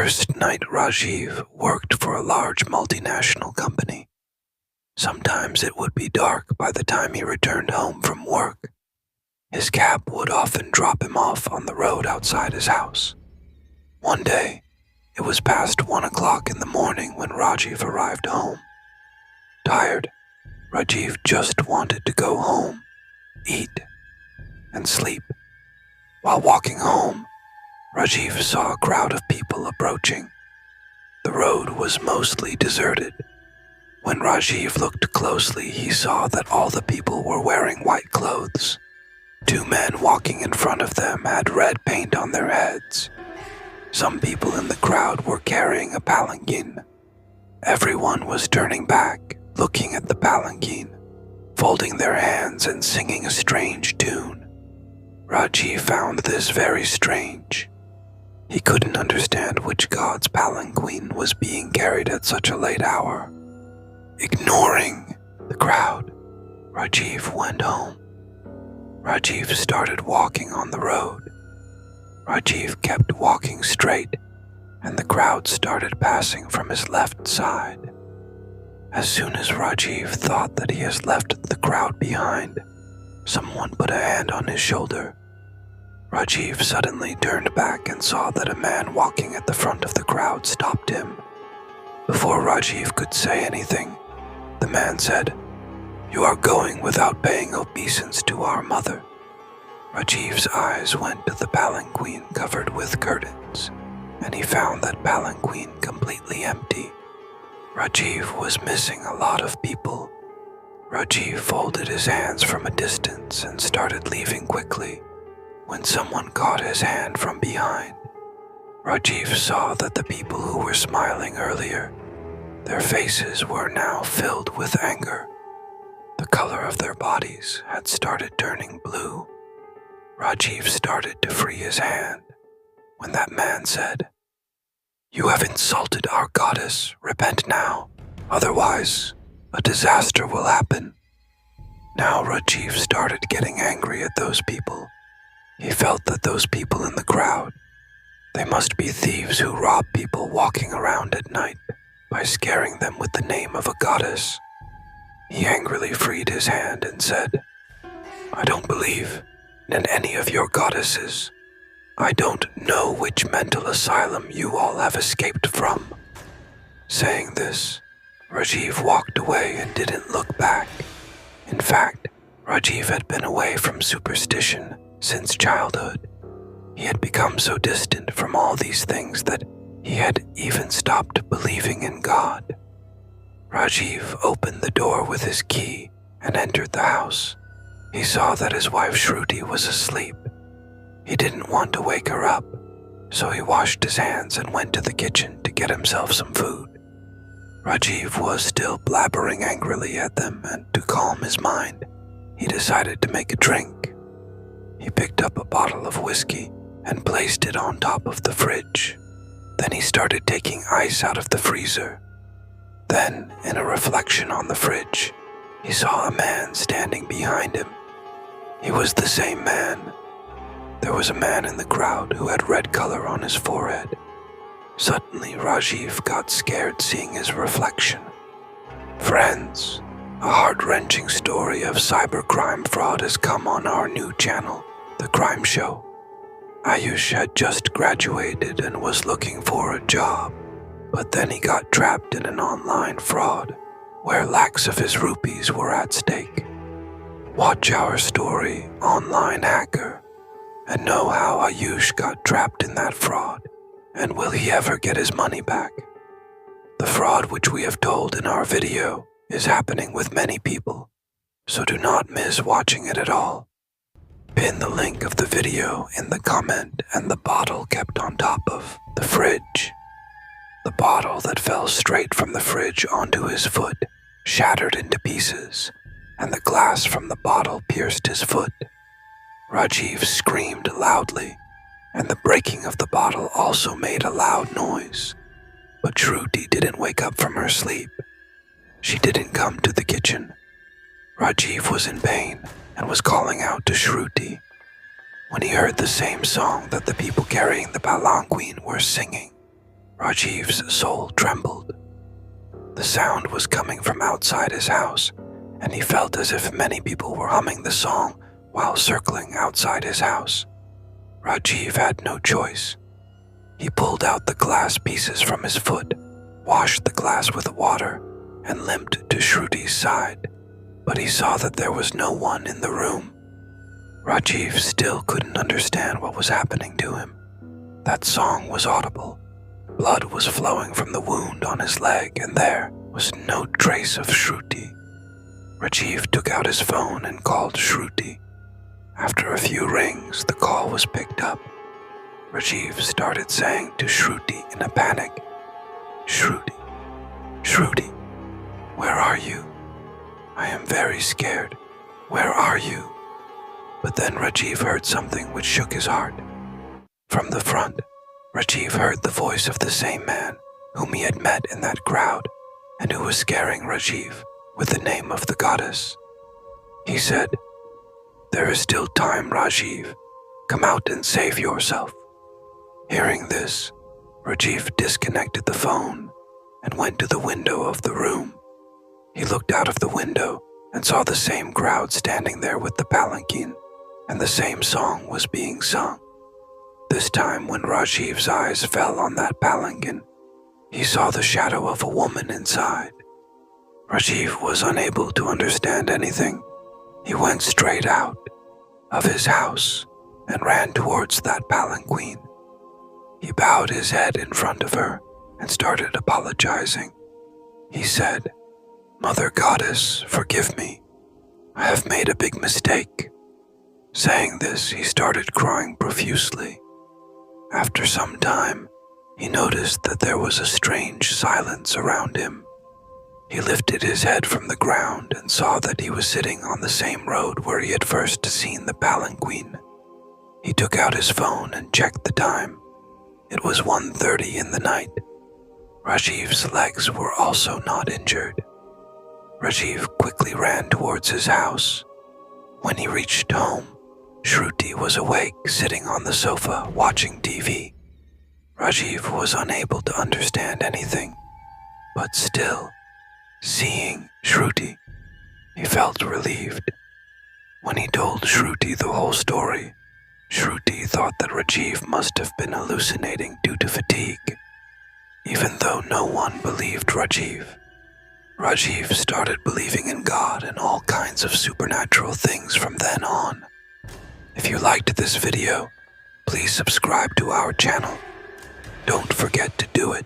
first night Rajiv worked for a large multinational company. Sometimes it would be dark by the time he returned home from work. His cab would often drop him off on the road outside his house. One day, it was past 1 o'clock in the morning when Rajiv arrived home. Tired, Rajiv just wanted to go home, eat, and sleep. While walking home, Rajiv saw a crowd of people approaching. The road was mostly deserted. When Rajiv looked closely, he saw that all the people were wearing white clothes. 2 men walking in front of them had red paint on their heads. Some people in the crowd were carrying a palanquin. Everyone was turning back, looking at the palanquin, folding their hands and singing a strange tune. Rajiv found this very strange. He couldn't understand which god's palanquin was being carried at such a late hour. Ignoring the crowd, Rajiv went home. Rajiv started walking on the road. Rajiv kept walking straight, and the crowd started passing from his left side. As soon as Rajiv thought that he has left the crowd behind, someone put a hand on his shoulder. Rajiv suddenly turned back and saw that a man walking at the front of the crowd stopped him. Before Rajiv could say anything, the man said, "You are going without paying obeisance to our mother." Rajiv's eyes went to the palanquin covered with curtains, and he found that palanquin completely empty. Rajiv was missing a lot of people. Rajiv folded his hands from a distance and started leaving quickly, when someone caught his hand from behind. Rajiv saw that the people who were smiling earlier, their faces were now filled with anger. The color of their bodies had started turning blue. Rajiv started to free his hand when that man said, "You have insulted our goddess. Repent now, otherwise a disaster will happen." Now Rajiv started getting angry at those people. He felt that those people in the crowd, they must be thieves who rob people walking around at night by scaring them with the name of a goddess. He angrily freed his hand and said, "I don't believe in any of your goddesses. I don't know which mental asylum you all have escaped from." Saying this, Rajiv walked away and didn't look back. In fact, Rajiv had been away from superstition since childhood. He had become so distant from all these things that he had even stopped believing in God. Rajiv opened the door with his key and entered the house. He saw that his wife Shruti was asleep. He didn't want to wake her up, so he washed his hands and went to the kitchen to get himself some food. Rajiv was still blabbering angrily at them, and to calm his mind, he decided to make a drink. He picked up a bottle of whiskey and placed it on top of the fridge. Then he started taking ice out of the freezer. Then, in a reflection on the fridge, he saw a man standing behind him. He was the same man. There was a man in the crowd who had red color on his forehead. Suddenly, Rajiv got scared seeing his reflection. Friends, a heart-wrenching story of cybercrime fraud has come on our new channel, The Crime Show. Ayush had just graduated and was looking for a job, but then he got trapped in an online fraud where lakhs of his rupees were at stake. Watch our story, Online Hacker, and know how Ayush got trapped in that fraud, and will he ever get his money back? The fraud which we have told in our video is happening with many people, so do not miss watching it at all. Pin the link of the video in the comment and the bottle kept on top of the fridge. The bottle that fell straight from the fridge onto his foot shattered into pieces, and the glass from the bottle pierced his foot. Rajiv screamed loudly, and the breaking of the bottle also made a loud noise. But Shruti didn't wake up from her sleep. She didn't come to the kitchen. Rajiv was in pain and was calling out to Shruti when he heard the same song that the people carrying the palanquin were singing. Rajiv's soul trembled. The sound was coming from outside his house, and he felt as if many people were humming the song while circling outside his house. Rajiv had no choice. He pulled out the glass pieces from his foot, washed the glass with water, and limped to Shruti's side, but he saw that there was no one in the room. Rajiv still couldn't understand what was happening to him. That song was audible. Blood was flowing from the wound on his leg, and there was no trace of Shruti. Rajiv took out his phone and called Shruti. After a few rings, the call was picked up. Rajiv started saying to Shruti in a panic, "Shruti, Shruti, where are you? I am very scared. Where are you?" But then Rajiv heard something which shook his heart. From the front, Rajiv heard the voice of the same man whom he had met in that crowd and who was scaring Rajiv with the name of the goddess. He said, "There is still time, Rajiv. Come out and save yourself." Hearing this, Rajiv disconnected the phone and went to the window of the room. He looked out of the window and saw the same crowd standing there with the palanquin, and the same song was being sung. This time when Rajiv's eyes fell on that palanquin, he saw the shadow of a woman inside. Rajiv was unable to understand anything. He went straight out of his house and ran towards that palanquin. He bowed his head in front of her and started apologizing. He said, "Mother Goddess, forgive me. I have made a big mistake." Saying this, he started crying profusely. After some time, he noticed that there was a strange silence around him. He lifted his head from the ground and saw that he was sitting on the same road where he had first seen the palanquin. He took out his phone and checked the time. It was 1:30 in the night. Rajiv's legs were also not injured. Rajiv quickly ran towards his house. When he reached home, Shruti was awake, sitting on the sofa, watching TV. Rajiv was unable to understand anything, but still, seeing Shruti, he felt relieved. When he told Shruti the whole story, Shruti thought that Rajiv must have been hallucinating due to fatigue. Even though no one believed Rajiv, Rajiv started believing in God and all kinds of supernatural things from then on. If you liked this video, please subscribe to our channel. Don't forget to do it.